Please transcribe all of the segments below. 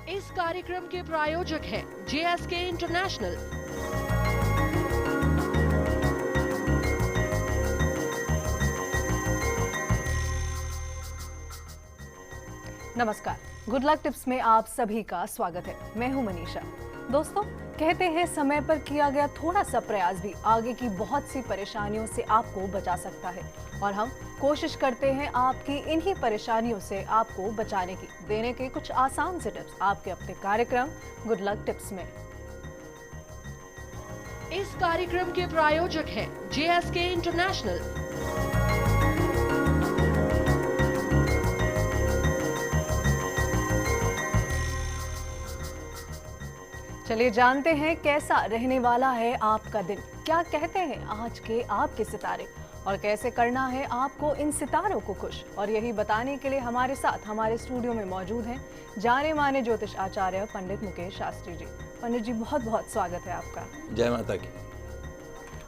इस कार्यक्रम के प्रायोजक हैं JSK इंटरनेशनल। नमस्कार, गुड लक टिप्स में आप सभी का स्वागत है। मैं हूं मनीषा। दोस्तों, कहते हैं समय पर किया गया थोड़ा सा प्रयास भी आगे की बहुत सी परेशानियों से आपको बचा सकता है, और हम कोशिश करते हैं आपकी इन्हीं परेशानियों से आपको बचाने की, देने के कुछ आसान से टिप्स आपके अपने कार्यक्रम गुड लक टिप्स में। इस कार्यक्रम के प्रायोजक हैं JSK इंटरनेशनल। चलिए जानते हैं कैसा रहने वाला है आपका दिन। क्या कहते हैं आज के आपके सितारे, और कैसे करना है आपको इन सितारों को खुश। और यही बताने के लिए हमारे साथ हमारे स्टूडियो में मौजूद हैं जाने माने ज्योतिष आचार्य पंडित मुकेश शास्त्री जी। पंडित जी, बहुत बहुत स्वागत है आपका। जय माता की।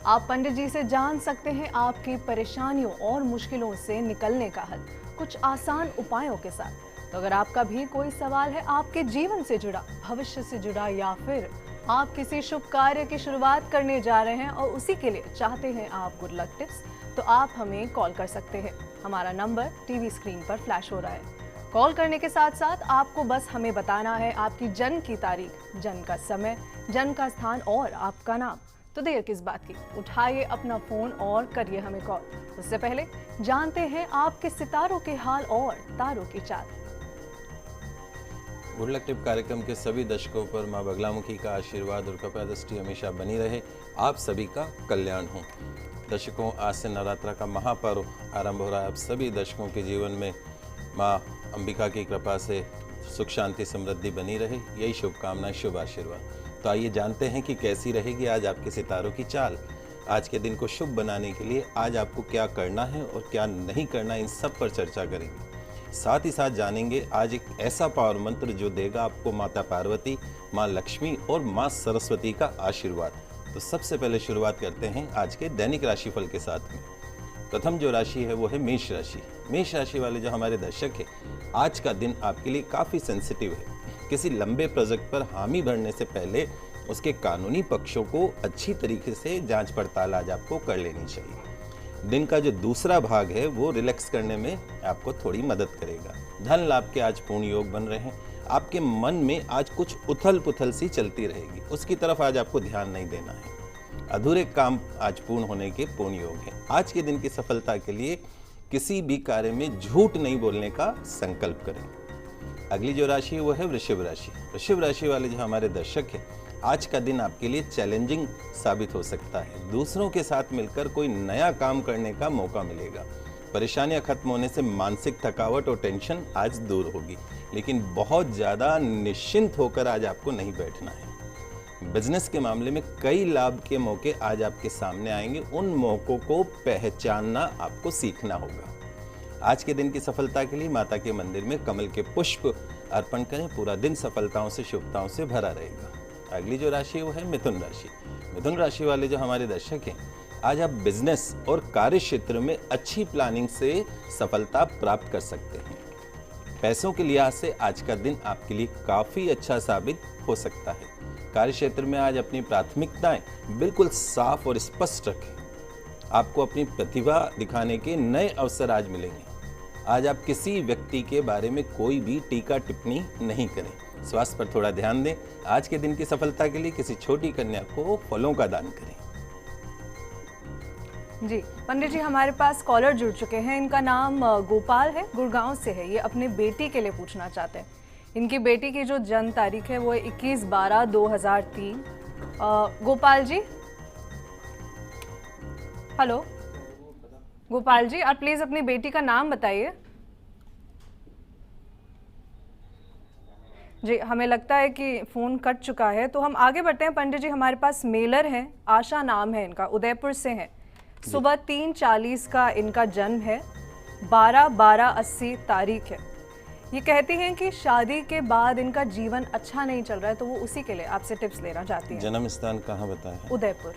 आप पंडित जी से जान सकते हैं आपकी परेशानियों और मुश्किलों से निकलने का हल कुछ आसान उपायों के साथ। तो अगर आपका भी कोई सवाल है आपके जीवन से जुड़ा, भविष्य से जुड़ा, या फिर आप किसी शुभ कार्य की शुरुआत करने जा रहे हैं और उसी के लिए चाहते हैं आप गुड लक टिप्स, तो आप हमें कॉल कर सकते हैं। हमारा नंबर टीवी स्क्रीन पर फ्लैश हो रहा है। कॉल करने के साथ साथ आपको बस हमें बताना है आपकी जन्म की तारीख, जन्म का समय, जन्म का स्थान और आपका नाम। तो देर किस बात की, उठाइए अपना फोन और करिए हमें कॉल। उससे पहले जानते हैं आपके सितारों के हाल और तारों की चाल। गुड लक टिप कार्यक्रम के सभी दर्शकों पर मां बगलामुखी का आशीर्वाद और कृपा दृष्टि हमेशा बनी रहे। आप सभी का कल्याण हो। दर्शकों, आज से नवरात्रा का महापर्व आरंभ हो रहा है। आप सभी दर्शकों के जीवन में मां अंबिका की कृपा से सुख शांति समृद्धि बनी रहे, यही शुभकामनाएं, शुभ आशीर्वाद। तो आइए जानते हैं कि कैसी रहेगी आज आपके सितारों की चाल। आज के दिन को शुभ बनाने के लिए आज आपको क्या करना है और क्या नहीं करना, इन सब पर चर्चा करेंगे। साथ ही साथ जानेंगे आज एक ऐसा पावर मंत्र जो देगा आपको माता पार्वती, माँ लक्ष्मी और माँ सरस्वती का आशीर्वाद। तो सबसे पहले शुरुआत करते हैं आज के दैनिक राशिफल के साथ में। प्रथम जो राशि है वो है मेष राशि। मेष राशि वाले जो हमारे दर्शक हैं, आज का दिन आपके लिए काफ़ी सेंसिटिव है। किसी लंबे प्रोजेक्ट पर हामी भरने से पहले उसके कानूनी पक्षों को अच्छी तरीके से जांच पड़ताल आज आपको कर लेनी चाहिए। दिन का जो दूसरा भाग है वो रिलैक्स करने में आपको थोड़ी मदद करेगा। धन लाभ के आज पूर्ण योग बन रहे हैं। आपके मन में आज कुछ उथल पुथल सी चलती रहेगी, उसकी तरफ आज आपको ध्यान नहीं देना है। अधूरे काम आज पूर्ण होने के पूर्ण योग है। आज के दिन की सफलता के लिए किसी भी कार्य में झूठ नहीं बोलने का संकल्प करें। अगली जो राशि है वो है वृषभ राशि। वृषभ राशि वाले जो हमारे दर्शक हैं, आज का दिन आपके लिए चैलेंजिंग साबित हो सकता है। दूसरों के साथ मिलकर कोई नया काम करने का मौका मिलेगा। परेशानियां खत्म होने से मानसिक थकावट और टेंशन आज दूर होगी, लेकिन बहुत ज़्यादा निश्चिंत होकर आज आपको नहीं बैठना है। बिजनेस के मामले में कई लाभ के मौके आज आपके सामने आएंगे। उन मौकों को पहचानना आपको सीखना होगा। आज के दिन की सफलता के लिए माता के मंदिर में कमल के पुष्प अर्पण करें। पूरा दिन सफलताओं से, शुभताओं से भरा रहेगा। अगली जो राशि है वो है मिथुन राशि। मिथुन राशि वाले जो हमारे दर्शक हैं, आज आप बिजनेस और कार्य क्षेत्र में अच्छी प्लानिंग से सफलता प्राप्त कर सकते हैं। पैसों के लिहाज से आज का दिन आपके लिए काफ़ी अच्छा साबित हो सकता है। कार्य क्षेत्र में आज अपनी प्राथमिकताएं बिल्कुल साफ और स्पष्ट रखें। आपको अपनी प्रतिभा दिखाने के नए अवसर आज मिलेंगे। आज आप किसी व्यक्ति के बारे में कोई भी टीका टिप्पणी नहीं करें। स्वास्थ्य पर थोड़ा ध्यान दें। आज के दिन की सफलता के लिए किसी छोटी कन्या को फलों का दान करें। जी पंडित जी, हमारे पास कॉलर जुड़ चुके हैं। इनका नाम गोपाल है, गुड़गांव से है। ये अपने बेटी के लिए पूछना चाहते हैं। इनकी बेटी की जो जन्म तारीख है वो है 21/12/2003। गोपाल जी, हेलो गोपाल जी, आप प्लीज अपनी बेटी का नाम बताइए। जी, हमें लगता है कि फ़ोन कट चुका है, तो हम आगे बढ़ते हैं। पंडित जी, हमारे पास मेलर हैं, आशा नाम है इनका, उदयपुर से हैं। सुबह 3:40 का इनका जन्म है, 12/12/80 तारीख है। ये कहती हैं कि शादी के बाद इनका जीवन अच्छा नहीं चल रहा है, तो वो उसी के लिए आपसे टिप्स लेना चाहती हैं। जन्म स्थान कहाँ बताया? उदयपुर।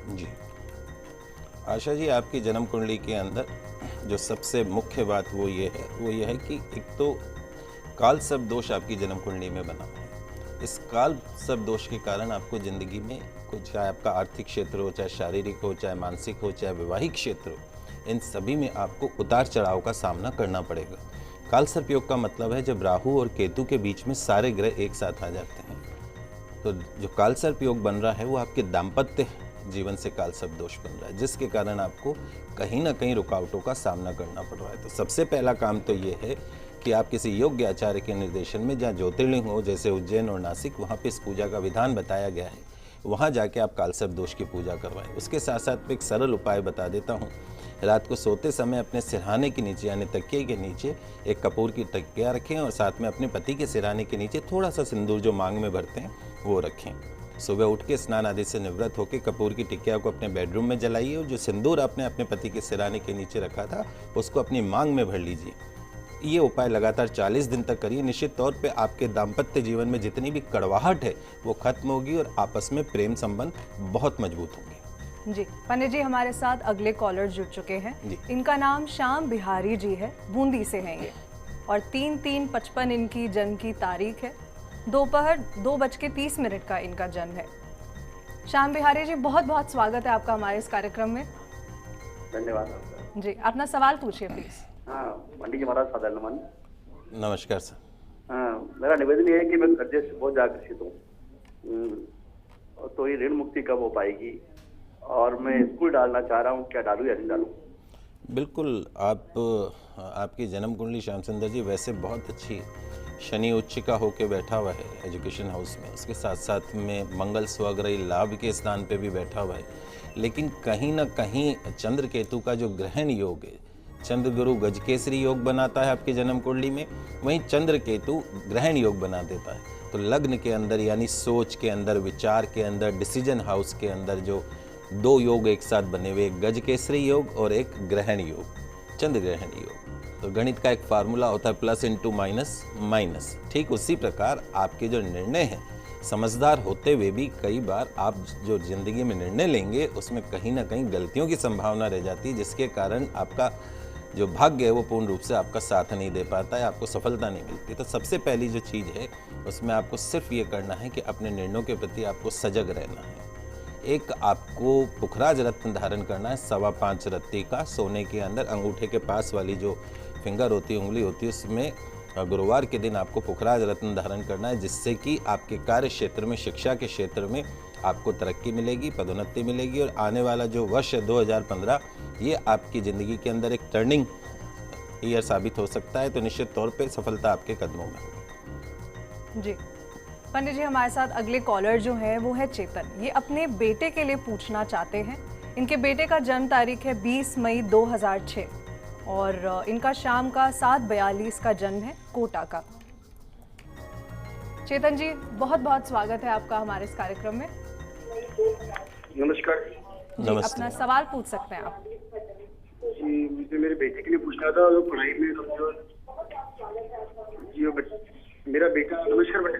जी आशा जी, आपकी जन्म कुंडली के अंदर जो सबसे मुख्य बात वो ये है कि एक तो काल सर्प दोष आपकी जन्म कुंडली में बना है। इस काल सर्प दोष के कारण आपको जिंदगी में कुछ, चाहे आपका आर्थिक क्षेत्र हो, चाहे शारीरिक हो, चाहे मानसिक हो, चाहे वैवाहिक क्षेत्र हो, इन सभी में आपको उतार चढ़ाव का सामना करना पड़ेगा। काल सर्प योग का मतलब है जब राहु और केतु के बीच में सारे ग्रह एक साथ आ जाते हैं। तो जो काल सर्प योग बन रहा है वो आपके दाम्पत्य जीवन से काल सर्प दोष बन रहा है, जिसके कारण आपको कहीं ना कहीं रुकावटों का सामना करना पड़ रहा है। तो सबसे पहला काम तो ये है कि आप किसी योग्य आचार्य के निर्देशन में, जहाँ ज्योतिर्लिंग हो जैसे उज्जैन और नासिक, वहाँ पे इस पूजा का विधान बताया गया है, वहाँ जाके आप काल सर्प दोष की पूजा करवाएं। उसके साथ साथ एक सरल उपाय बता देता हूँ। रात को सोते समय अपने सिरहाने के नीचे यानी तकिए के नीचे एक कपूर की तकिया रखें और साथ में अपने पति के सिरहाने के नीचे थोड़ा सा सिंदूर जो मांग में भरते हैं वो रखें। सुबह उठ के स्नान आदि से निवृत्त होकर कपूर की टिकिया को अपने बेडरूम में जलाइए और जो सिंदूर आपने अपने पति के सिरहाने के नीचे रखा था उसको अपनी मांग में भर लीजिए। ये उपाय लगातार 40 दिन तक करिए। निश्चित तौर पे आपके दाम्पत्य जीवन में जितनी भी कड़वाहट है वो खत्म होगी और आपस में प्रेम संबंध बहुत मजबूत होंगे। जी पंडित जी, हमारे साथ अगले कॉलर जुड़ चुके हैं। इनका नाम श्याम बिहारी जी है, बूंदी से हैं ये, और 3/3/55 इनकी जन्म की तारीख है। दोपहर 2:30 का इनका जन्म है। श्याम बिहारी जी, बहुत बहुत स्वागत है आपका हमारे इस कार्यक्रम में। धन्यवाद जी, अपना सवाल पूछिए प्लीज। हाँ पंडित जी महाराज, सादर नमन। नमस्कार सर। हाँ, मेरा निवेदन ये है कि मैं कर्जे से बहुत आकर्षित हूँ, तो ये ऋण मुक्ति कब हो पाएगी और मैं स्कूल डालना चाह रहा हूँ, क्या डालूँ या नहीं डालूँ? बिल्कुल, आपकी जन्म कुंडली श्याम सुंदर जी वैसे बहुत अच्छी, शनि उच्चिका होके बैठा हुआ है एजुकेशन हाउस में, उसके साथ साथ में मंगल स्वग्रही लाभ के स्थान पे भी बैठा हुआ है, लेकिन कहीं ना कहीं चंद्र केतु का जो ग्रहण योग है, चंद्र गुरु गजकेसरी योग बनाता है आपकी जन्म कुंडली में, वहीं चंद्र केतु ग्रहण योग बना देता है। तो लग्न के अंदर यानी सोच के अंदर, विचार के अंदर, डिसीजन हाउस के अंदर जो दो योग एक साथ बने हुए, एक गजकेसरी योग और एक ग्रहण योग, चंद्र ग्रहण योग। तो गणित का एक फार्मूला होता है प्लस इंटू माइनस माइनस। ठीक उसी प्रकार आपके जो निर्णय हैं, समझदार होते हुए भी कई बार आप जो जिंदगी में निर्णय लेंगे उसमें कहीं ना कहीं गलतियों की संभावना रह जाती है, जिसके कारण आपका जो भाग्य है वो पूर्ण रूप से आपका साथ नहीं दे पाता है, आपको सफलता नहीं मिलती। तो सबसे पहली जो चीज़ है उसमें आपको सिर्फ ये करना है कि अपने निर्णयों के प्रति आपको सजग रहना है। एक आपको पुखराज रत्न धारण करना है, 5.25 रत्ती का, सोने के अंदर अंगूठे के पास वाली जो फिंगर होती है, उंगली होती है, उसमें गुरुवार के दिन आपको पुखराज रत्न धारण करना है, जिससे कि आपके कार्य क्षेत्र में, शिक्षा के क्षेत्र में आपको तरक्की मिलेगी, पदोन्नति मिलेगी और आने वाला जो वर्ष है 2015, ये आपकी ज़िंदगी के अंदर एक टर्निंग ईयर साबित हो सकता है। तो निश्चित तौर पे सफलता आपके कदमों में होगी। जी पंडित जी, हमारे साथ अगले कॉलर जो है वो है चेतन। ये अपने बेटे के लिए पूछना चाहते हैं। इनके बेटे का जन्म तारीख है 20 मई 2006 और इनका शाम का 7:42 का जन्म है, कोटा का। चेतन जी, बहुत बहुत स्वागत है आपका हमारे इस कार्यक्रम में। नमस्कार जी, अपना सवाल पूछ सकते हैं आप। जी, मुझे मेरे बेटे के लिए पूछना था, वो पढ़ाई में कमजोर। जी मेरा बेटा, नमस्कार बेटा,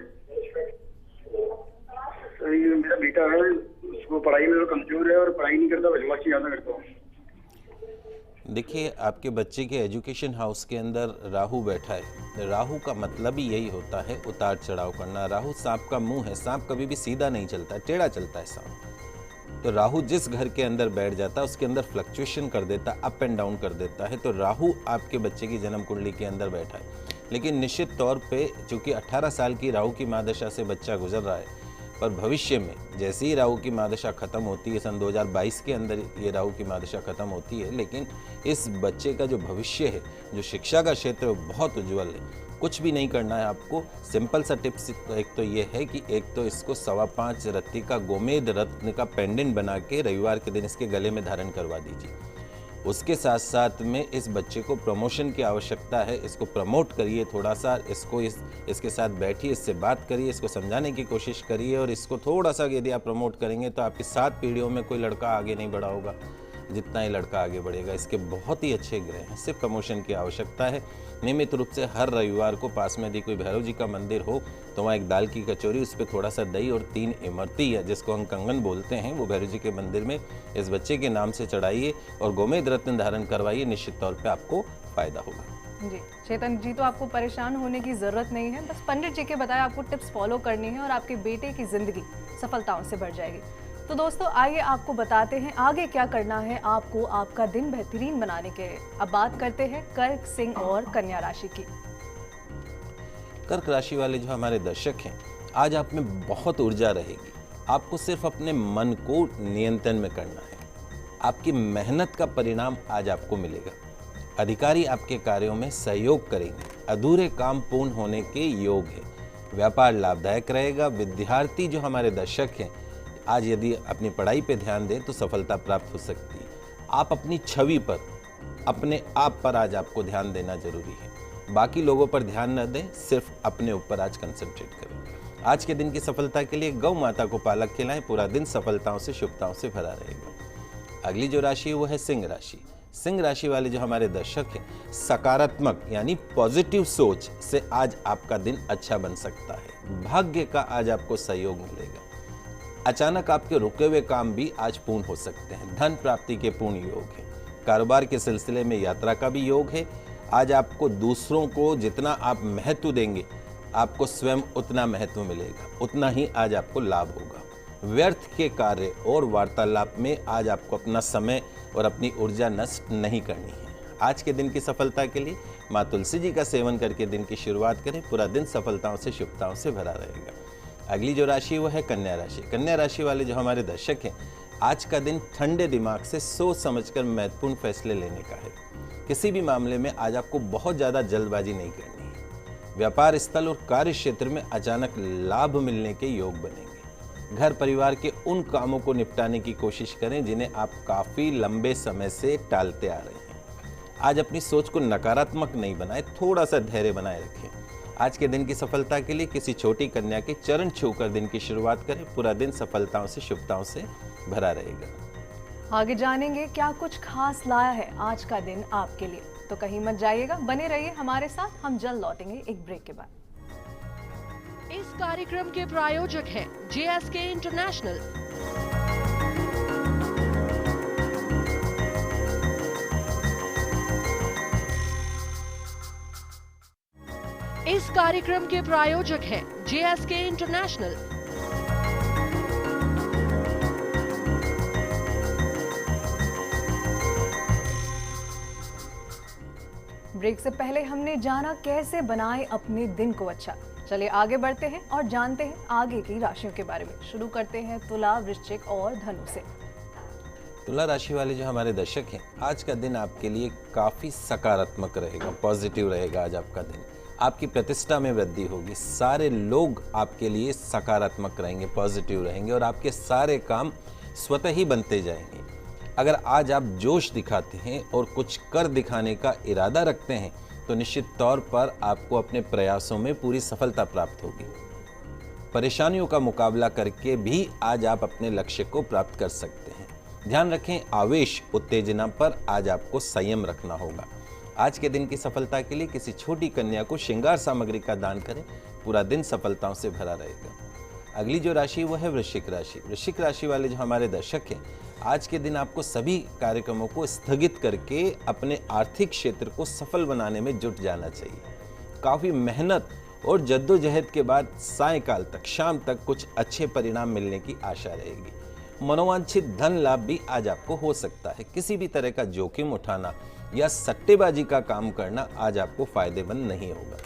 ये मेरा बेटा है, उसको पढ़ाई में कमजोर है और पढ़ाई नहीं करता, बदमाशी ज्यादा करता हूँ। देखिए, आपके बच्चे के एजुकेशन हाउस के अंदर राहु बैठा है। राहु का मतलब ही यही होता है उतार चढ़ाव करना। राहु सांप का मुंह है, सांप कभी भी सीधा नहीं चलता है, टेढ़ा चलता है सांप। तो राहु जिस घर के अंदर बैठ जाता है उसके अंदर फ्लक्चुएशन कर देता है, अप एंड डाउन कर देता है। तो राहु आपके बच्चे की जन्म कुंडली के अंदर बैठा है, लेकिन निश्चित तौर पे चूंकि 18 साल की राहु की महादशा से बच्चा गुजर रहा है, पर भविष्य में जैसे ही राहु की महादशा खत्म होती है, सन 2022 के अंदर ये राहु की महादशा खत्म होती है, लेकिन इस बच्चे का जो भविष्य है, जो शिक्षा का क्षेत्र है, बहुत उज्जवल है। कुछ भी नहीं करना है आपको, सिंपल सा टिप्स एक तो ये है कि एक तो इसको 5.25 रत्ती का गोमेद रत्न का पेंडेंट बना के रविवार के दिन इसके गले में धारण करवा दीजिए। उसके साथ साथ में इस बच्चे को प्रमोशन की आवश्यकता है, इसको प्रमोट करिए थोड़ा सा, इसको इसके साथ बैठिए, इससे बात करिए, इसको समझाने की कोशिश करिए और इसको थोड़ा सा यदि आप प्रमोट करेंगे तो आपकी 7 पीढ़ियों में कोई लड़का आगे नहीं बढ़ा होगा जितना ही लड़का आगे बढ़ेगा। इसके बहुत ही अच्छे ग्रह हैं, सिर्फ प्रमोशन की आवश्यकता है। नियमित रूप से हर रविवार को पास में यदि कोई भैरव जी का मंदिर हो तो वहाँ एक दाल की कचौरी, उस पर थोड़ा सा दही और 3 इमरती है जिसको हम कंगन बोलते हैं, वो भैरव जी के मंदिर में इस बच्चे के नाम से चढ़ाइए और गोमेद रत्न धारण करवाइए। निश्चित तौर पर आपको फायदा होगा। जी चेतन जी, तो आपको परेशान होने की जरूरत नहीं है, बस पंडित जी के बताए आपको टिप्स फॉलो करनी है और आपके बेटे की जिंदगी सफलताओं से भर जाएगी। तो दोस्तों आइए आपको बताते हैं आगे क्या करना है आपको आपका दिन बेहतरीन बनाने के लिए। अब बात करते हैं कर्क, सिंह और कन्या राशि की। कर्क राशि वाले जो हमारे दर्शक हैं, आज आप में बहुत ऊर्जा रहेगी। आपको सिर्फ अपने मन को नियंत्रण में करना है। आपकी मेहनत का परिणाम आज आपको मिलेगा। अधिकारी आपके कार्यों में सहयोग करेंगे। अधूरे काम पूर्ण होने के योग है। व्यापार लाभदायक रहेगा। विद्यार्थी जो हमारे दर्शक हैं, आज यदि अपनी पढ़ाई पे ध्यान दें तो सफलता प्राप्त हो सकती है। आप अपनी छवि पर, अपने आप पर आज आपको ध्यान देना जरूरी है। बाकी लोगों पर ध्यान न दें, सिर्फ अपने ऊपर आज कंसंट्रेट करें। आज के दिन की सफलता के लिए गौ माता को पालक खिलाएं। पूरा दिन सफलताओं से, शुभताओं से भरा रहेगा। अगली जो राशि है वो है सिंह राशि। सिंह राशि वाले जो हमारे दर्शक हैं, सकारात्मक यानी पॉजिटिव सोच से आज आपका दिन अच्छा बन सकता है। भाग्य का आज आपको सहयोग मिलेगा। अचानक आपके रुके हुए काम भी आज पूर्ण हो सकते हैं। धन प्राप्ति के पूर्ण योग है। कारोबार के सिलसिले में यात्रा का भी योग है। आज आपको दूसरों को जितना आप महत्व देंगे, आपको स्वयं उतना महत्व मिलेगा, उतना ही आज आपको लाभ होगा। व्यर्थ के कार्य और वार्तालाप में आज आपको अपना समय और अपनी ऊर्जा नष्ट नहीं करनी है। आज के दिन की सफलता के लिए माँ तुलसी जी का सेवन करके दिन की शुरुआत करें। पूरा दिन सफलताओं से, शुभताओं से भरा रहेगा। अगली जो राशि है वो है कन्या राशि। कन्या राशि वाले जो हमारे दर्शक हैं, आज का दिन ठंडे दिमाग से सोच समझकर महत्वपूर्ण फैसले लेने का है। किसी भी मामले में आज आपको बहुत ज़्यादा जल्दबाजी नहीं करनी है। व्यापार स्थल और कार्य क्षेत्र में अचानक लाभ मिलने के योग बनेंगे। घर परिवार के उन कामों को निपटाने की कोशिश करें जिन्हें आप काफ़ी लंबे समय से टालते आ रहे हैं। आज अपनी सोच को नकारात्मक नहीं बनाएं, थोड़ा सा धैर्य बनाए रखें। आज के दिन की सफलता के लिए किसी छोटी कन्या के चरण छूकर दिन की शुरुआत करें। पूरा दिन सफलताओं से, शुभताओं से भरा रहेगा। आगे जानेंगे क्या कुछ खास लाया है आज का दिन आपके लिए, तो कहीं मत जाइएगा, बने रहिए हमारे साथ। हम जल्द लौटेंगे एक ब्रेक के बाद। इस कार्यक्रम के प्रायोजक हैं JSK इंटरनेशनल। इस कार्यक्रम के प्रायोजक हैं JSK इंटरनेशनल। ब्रेक से पहले हमने जाना कैसे बनाएं अपने दिन को अच्छा। चलिए आगे बढ़ते हैं और जानते हैं आगे की राशियों के बारे में। शुरू करते हैं तुला, वृश्चिक और धनु से। तुला राशि वाले जो हमारे दर्शक हैं, आज का दिन आपके लिए काफ़ी सकारात्मक रहेगा, पॉजिटिव रहेगा। आज आपका दिन, आपकी प्रतिष्ठा में वृद्धि होगी। सारे लोग आपके लिए सकारात्मक रहेंगे, पॉजिटिव रहेंगे और आपके सारे काम स्वतः ही बनते जाएंगे। अगर आज आप जोश दिखाते हैं और कुछ कर दिखाने का इरादा रखते हैं तो निश्चित तौर पर आपको अपने प्रयासों में पूरी सफलता प्राप्त होगी। परेशानियों का मुकाबला करके भी आज आप अपने लक्ष्य को प्राप्त कर सकते हैं। ध्यान रखें, आवेश, उत्तेजना पर आज आपको संयम रखना होगा। आज के दिन की सफलता के लिए किसी छोटी कन्या को श्रृंगार सामग्री का दान करें। पूरा दिन सफलताओं से भरा रहेगा। अगली जो राशि वो है वृश्चिक राशि। वृश्चिक राशि वाले जो हमारे दर्शक हैं, आज के दिन आपको सभी कार्यक्रमों को स्थगित करके अपने आर्थिक क्षेत्र को सफल बनाने में जुट जाना चाहिए। काफ़ी मेहनत और जद्दोजहद के बाद सायंकाल तक, शाम तक कुछ अच्छे परिणाम मिलने की आशा रहेगी। मनोवांछित धन लाभ भी आज आपको हो सकता है। किसी भी तरह का जोखिम उठाना या सट्टेबाजी का काम करना आज आपको फायदेमंद नहीं होगा।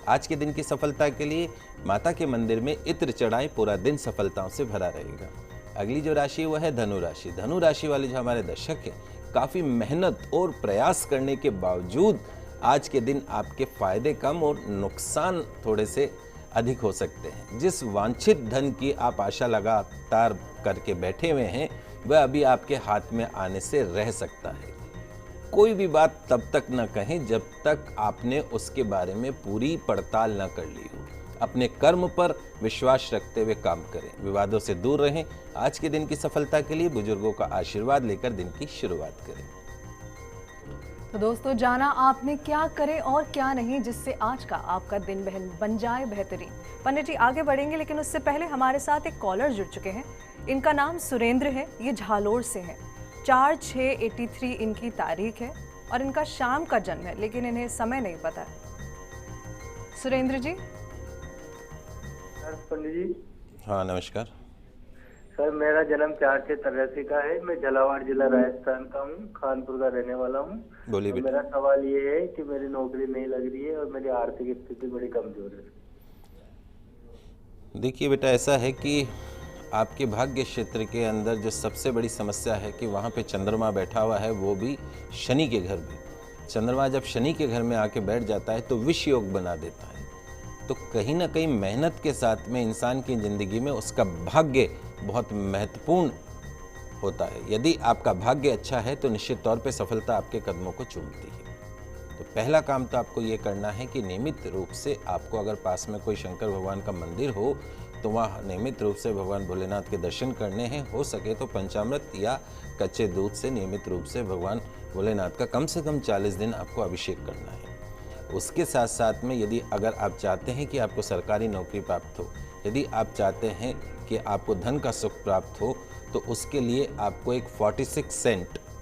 आज के दिन की सफलता के लिए माता के मंदिर में इत्र चढ़ाएं। पूरा दिन सफलताओं से भरा रहेगा। अगली जो राशि है वह है धनु राशि। धनु राशि वाले जो हमारे दर्शक हैं, काफ़ी मेहनत और प्रयास करने के बावजूद आज के दिन आपके फायदे कम और नुकसान थोड़े से अधिक हो सकते हैं। जिस वांछित धन की आप आशा लगातार करके बैठे हुए हैं, वह अभी आपके हाथ में आने से रह सकता है। कोई भी बात तब तक न कहें जब तक आपने उसके बारे में पूरी पड़ताल न कर ली हो। अपने कर्म पर विश्वास रखते हुए काम करें। विवादों से दूर रहें। आज के दिन की सफलता के लिए बुजुर्गों का आशीर्वाद लेकर दिन की शुरुआत करें। तो दोस्तों, जाना आपने क्या करें और क्या नहीं जिससे आज का आपका दिन बन जाए बेहतरीन। पंडित जी आगे बढ़ेंगे, लेकिन उससे पहले हमारे साथ एक कॉलर जुड़ चुके हैं। इनका नाम सुरेंद्र है, ये झालोर से है। 4/6/83 इनकी तारीख है। और इनका शाम का जन्म है, लेकिन इन्हें समय नहीं पता है। सुरेंद्र जी। पंडित जी। हाँ नमस्कार सर, मेरा जन्म 4/6/83 का है। मैं झालावाड़ जिला राजस्थान का हूँ, खानपुर का रहने वाला हूँ। बोलिए तो मेरा सवाल ये है कि मेरी नौकरी नहीं लग रही है और मेरी आर्थिक स्थिति बड़ी कमजोर है। देखिए बेटा, ऐसा है कि आपके भाग्य क्षेत्र के अंदर जो सबसे बड़ी समस्या है कि वहाँ पे चंद्रमा बैठा हुआ है, वो भी शनि के घर में। चंद्रमा जब शनि के घर में आके बैठ जाता है तो विष योग बना देता है। तो कहीं ना कहीं मेहनत के साथ में इंसान की ज़िंदगी में उसका भाग्य बहुत महत्वपूर्ण होता है। यदि आपका भाग्य अच्छा है तो निश्चित तौर पे सफलता आपके कदमों को चूमती है। तो पहला काम तो आपको ये करना है कि नियमित रूप से आपको, अगर पास में कोई शंकर भगवान का मंदिर हो तो वहाँ नियमित रूप से भगवान भोलेनाथ के दर्शन करने हैं। हो सके तो पंचामृत या कच्चे दूध से नियमित रूप से भगवान भोलेनाथ का कम से कम 40 दिन आपको अभिषेक करना है। उसके साथ साथ में यदि अगर आप चाहते हैं कि आपको सरकारी नौकरी प्राप्त हो, यदि आप चाहते हैं कि आपको धन का सुख प्राप्त हो, तो उसके लिए आपको एक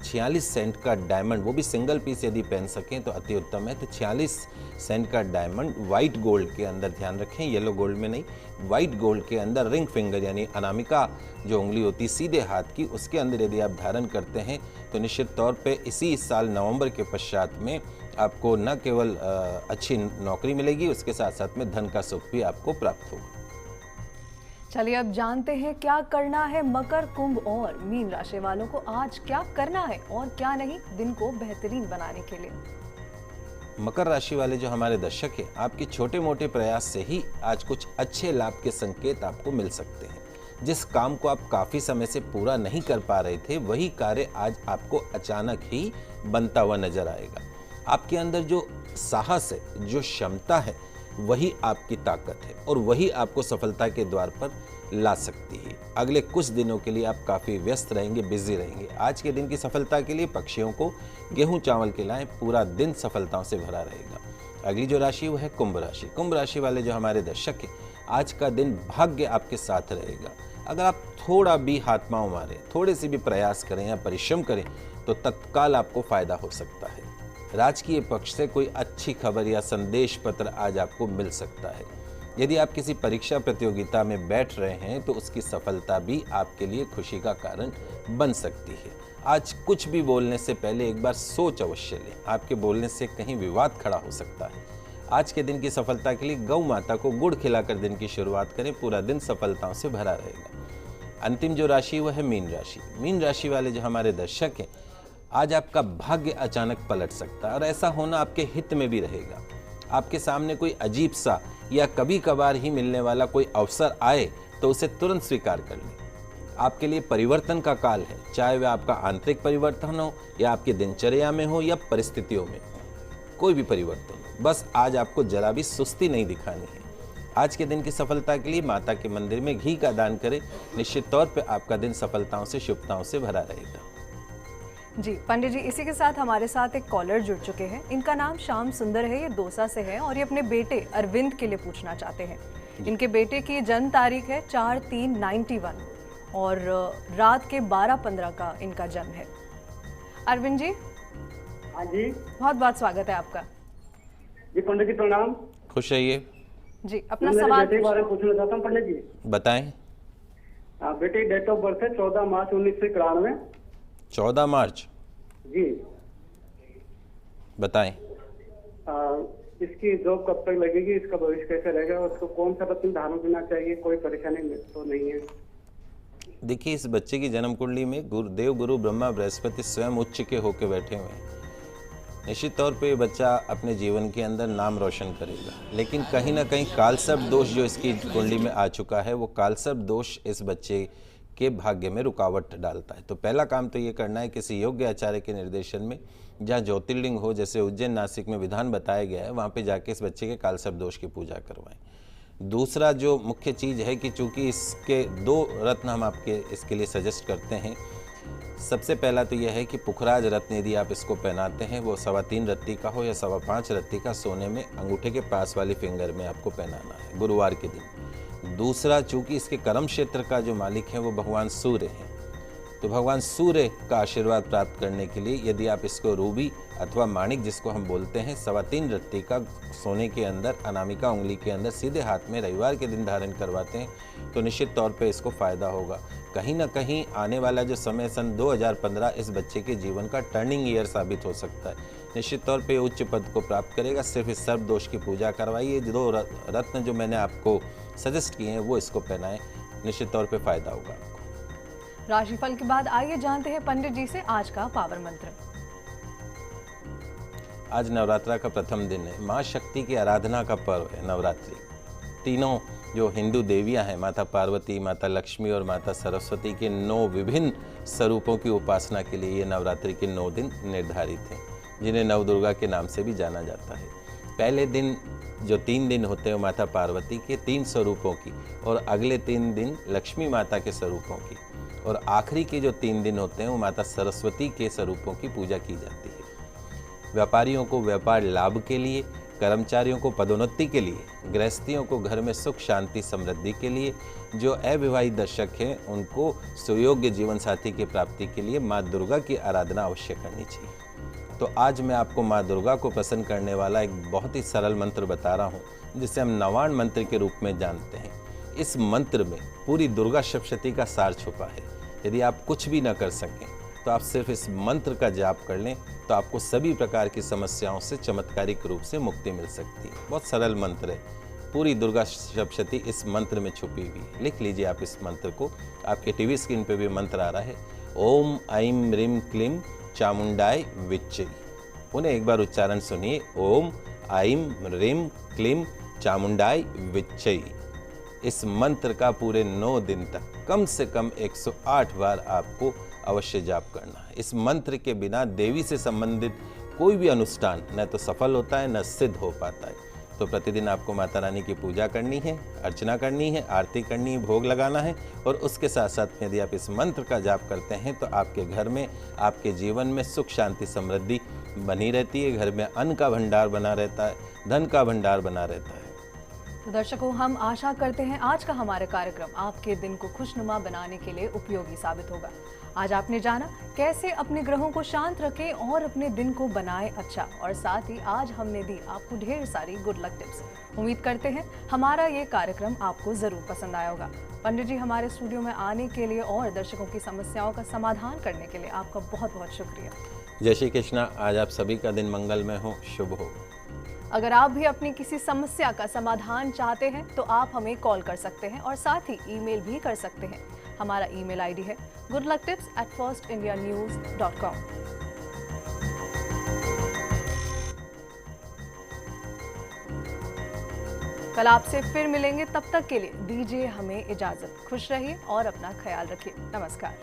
46 सेंट का डायमंड, वो भी सिंगल पीस यदि पहन सकें तो अति उत्तम है। तो 46 सेंट का डायमंड वाइट गोल्ड के अंदर, ध्यान रखें येलो गोल्ड में नहीं, वाइट गोल्ड के अंदर रिंग फिंगर यानी अनामिका जो उंगली होती सीधे हाथ की, उसके अंदर यदि आप धारण करते हैं तो निश्चित तौर पे इसी साल नवंबर के पश्चात में आपको न केवल अच्छी नौकरी मिलेगी, उसके साथ साथ में धन का सुख भी आपको प्राप्त होगा। चलिए अब जानते हैं क्या करना है मकर, कुंभ और मीन राशि वालों को। आज क्या करना है और क्या नहीं दिन को बेहतरीन बनाने के लिए। मकर राशि वाले जो हमारे दर्शक हैं, आपके छोटे मोटे प्रयास से ही आज कुछ अच्छे लाभ के संकेत आपको मिल सकते हैं। जिस काम को आप काफी समय से पूरा नहीं कर पा रहे थे, वही कार्य आज आपको अचानक ही बनता हुआ नजर आएगा। आपके अंदर जो साहस है, जो क्षमता है, वही आपकी ताकत है और वही आपको सफलता के द्वार पर ला सकती है। अगले कुछ दिनों के लिए आप काफ़ी व्यस्त रहेंगे, बिजी रहेंगे। आज के दिन की सफलता के लिए पक्षियों को गेहूं चावल खिलाएं, पूरा दिन सफलताओं से भरा रहेगा। अगली जो राशि वो है कुंभ राशि। कुंभ राशि वाले जो हमारे दर्शक हैं, आज का दिन भाग्य आपके साथ रहेगा। अगर आप थोड़ा भी हाथ पांव मारें, थोड़े से भी प्रयास करें या परिश्रम करें तो तत्काल आपको फायदा हो सकता है। राजकीय पक्ष से कोई अच्छी खबर या संदेश पत्र आज आपको मिल सकता है। यदि आप किसी परीक्षा प्रतियोगिता में बैठ रहे हैं तो उसकी सफलता भी आपके लिए खुशी का कारण बन सकती है। आज कुछ भी बोलने से पहले एक बार सोच अवश्य लें, आपके बोलने से कहीं विवाद खड़ा हो सकता है। आज के दिन की सफलता के लिए गौ माता को गुड़ खिलाकर दिन की शुरुआत करें, पूरा दिन सफलताओं से भरा रहेगा। अंतिम जो राशि वह है मीन राशि। मीन राशि वाले जो हमारे दर्शक हैं, आज आपका भाग्य अचानक पलट सकता है और ऐसा होना आपके हित में भी रहेगा। आपके सामने कोई अजीब सा या कभी कभार ही मिलने वाला कोई अवसर आए तो उसे तुरंत स्वीकार कर लें। आपके लिए परिवर्तन का काल है, चाहे वह आपका आंतरिक परिवर्तन हो या आपकी दिनचर्या में हो या परिस्थितियों में, कोई भी परिवर्तन हो, बस आज आपको जरा भी सुस्ती नहीं दिखानी है। आज के दिन की सफलता के लिए माता के मंदिर में घी का दान करें, निश्चित तौर पर आपका दिन सफलताओं से, शुभताओं से भरा रहेगा। जी पंडित जी, इसी के साथ हमारे साथ एक कॉलर जुड़ चुके हैं। इनका नाम श्याम सुंदर है, ये दौसा से है और ये अपने बेटे अरविंद के लिए पूछना चाहते हैं। इनके बेटे की जन्म तारीख है 4/3/91 और रात के 12:15 का इनका जन्म है। अरविंद जी। हाँ जी। बहुत बहुत स्वागत है आपका। जी पंडित जी प्रणाम। खुश रहिए जी, अपना सवाल बेटे के बारे में पूछना चाहता हूँ पंडित जी। बताएं। बेटे की डेट ऑफ बर्थ है 14 मार्च 1991। 14 मार्च जी। बताएं। इसकी जॉब कब तक लगेगी, इसका भविष्य कैसे रहेगा, उसको कौन सा रत्न धारण करना चाहिए, कोई परेशानी तो नहीं है? देखिए, इस बच्चे की जन्म कुंडली में गुरुदेव गुरु ब्रह्मा बृहस्पति स्वयं उच्च के होके बैठे हुए हैं। निश्चित तौर पे ये बच्चा अपने जीवन के अंदर नाम रोशन करेगा, लेकिन कहीं ना कहीं कालसर्प दोष जो इसकी कुंडली में आ चुका है, वो कालसर्प दोष इस बच्चे के भाग्य में रुकावट डालता है। तो पहला काम तो ये करना है, किसी योग्य आचार्य के निर्देशन में जहाँ ज्योतिर्लिंग हो, जैसे उज्जैन नासिक में विधान बताया गया है, वहाँ पे जाके इस बच्चे के कालसर्प दोष की पूजा करवाएं। दूसरा जो मुख्य चीज़ है कि चूंकि इसके 2 रत्न हम आपके इसके लिए सजेस्ट करते हैं। सबसे पहला तो यह है कि पुखराज रत्न यदि आप इसको पहनाते हैं, वो 3.25 रत्ती का हो या 5.25 रत्ती का, सोने में अंगूठे के पास वाली फिंगर में आपको पहनाना है गुरुवार के दिन। दूसरा, चूंकि इसके कर्म क्षेत्र का जो मालिक है वो भगवान सूर्य हैं, तो भगवान सूर्य का आशीर्वाद प्राप्त करने के लिए यदि आप इसको रूबी अथवा माणिक जिसको हम बोलते हैं 3.25 रत्ती का सोने के अंदर अनामिका उंगली के अंदर सीधे हाथ में रविवार के दिन धारण करवाते हैं तो निश्चित तौर पे इसको फायदा होगा। कहीं ना कहीं आने वाला जो समय सन 2015 इस बच्चे के जीवन का टर्निंग ईयर साबित हो सकता है। निश्चित तौर पे उच्च पद को प्राप्त करेगा। सिर्फ इस सर्प दोष की पूजा करवाइए। 2 रत्न जो मैंने आपको सजेस्ट किए हैं वो इसको पहनाएं, निश्चित तौर पे फायदा होगा आपको। राशिफल के बाद आइए जानते हैं पंडित जी से आज का पावर मंत्र। आज नवरात्रा का प्रथम दिन है। माँ शक्ति की आराधना का पर्व है नवरात्रि। तीनों जो हिंदू देवियां हैं, माता पार्वती, माता लक्ष्मी और माता सरस्वती के 9 विभिन्न स्वरूपों की उपासना के लिए ये नवरात्रि के 9 दिन निर्धारित हैं, जिन्हें नवदुर्गा के नाम से भी जाना जाता है। पहले दिन जो 3 दिन होते हैं माता पार्वती के 3 स्वरूपों की और अगले 3 दिन लक्ष्मी माता के स्वरूपों की और आखिरी के जो 3 दिन होते हैं वो माता सरस्वती के स्वरूपों की पूजा की जाती है। व्यापारियों को व्यापार लाभ के लिए, कर्मचारियों को पदोन्नति के लिए, गृहस्थियों को घर में सुख शांति समृद्धि के लिए, जो अविवाहित दर्शक हैं उनको सुयोग्य जीवन साथी की प्राप्ति के लिए माँ दुर्गा की आराधना अवश्य करनी चाहिए। तो आज मैं आपको माँ दुर्गा को प्रसन्न करने वाला एक बहुत ही सरल मंत्र बता रहा हूँ, जिसे हम नवाण मंत्र के रूप में जानते हैं। इस मंत्र में पूरी दुर्गा सप्तशती का सार छुपा है। यदि आप कुछ भी न कर सकें तो आप सिर्फ इस मंत्र का जाप कर लें तो आपको सभी प्रकार की समस्याओं से चमत्कारिक रूप से मुक्ति मिल सकती है। बहुत सरल मंत्र है। पूरी दुर्गा सप्तशती इस मंत्र में छुपी हुई है। लिख लीजिए आप इस मंत्र को। आपके टीवी स्क्रीन पे भी मंत्र आ रहा है। ओम ऐं ह्रीं क्लीं चामुंडाय विच्चै। उन्हें एक बार उच्चारण सुनिए। ओम ऐं ह्रीं क्लीं चामुंडाय विच्चै। इस मंत्र का पूरे 9 दिन तक कम से कम 108 बार आपको अवश्य जाप करना है। इस मंत्र के बिना देवी से संबंधित कोई भी अनुष्ठान न तो सफल होता है न सिद्ध हो पाता है। तो प्रतिदिन आपको माता रानी की पूजा करनी है, अर्चना करनी है, आरती करनी है, भोग लगाना है और उसके साथ साथ यदि आप इस मंत्र का जाप करते हैं तो आपके घर में, आपके जीवन में सुख शांति समृद्धि बनी रहती है। घर में अन्न का भंडार बना रहता है, धन का भंडार बना रहता है। तो दर्शकों, हम आशा करते हैं आज का हमारा कार्यक्रम आपके दिन को खुशनुमा बनाने के लिए उपयोगी साबित होगा। आज आपने जाना कैसे अपने ग्रहों को शांत रखें और अपने दिन को बनाएं अच्छा, और साथ ही आज हमने दी आपको ढेर सारी गुड लक टिप्स। उम्मीद करते हैं हमारा ये कार्यक्रम आपको जरूर पसंद आया होगा। पंडित जी, हमारे स्टूडियो में आने के लिए और दर्शकों की समस्याओं का समाधान करने के लिए आपका बहुत बहुत शुक्रिया। जय श्री कृष्णा। आज आप सभी का दिन मंगलमय हो, शुभ हो। अगर आप भी अपनी किसी समस्या का समाधान चाहते हैं तो आप हमें कॉल कर सकते हैं और साथ ही ईमेल भी कर सकते हैं। हमारा ईमेल आईडी है goodlucktips@firstindianews.com। कल आपसे फिर मिलेंगे, तब तक के लिए दीजिए हमें इजाजत। खुश रहिए और अपना ख्याल रखिए। नमस्कार।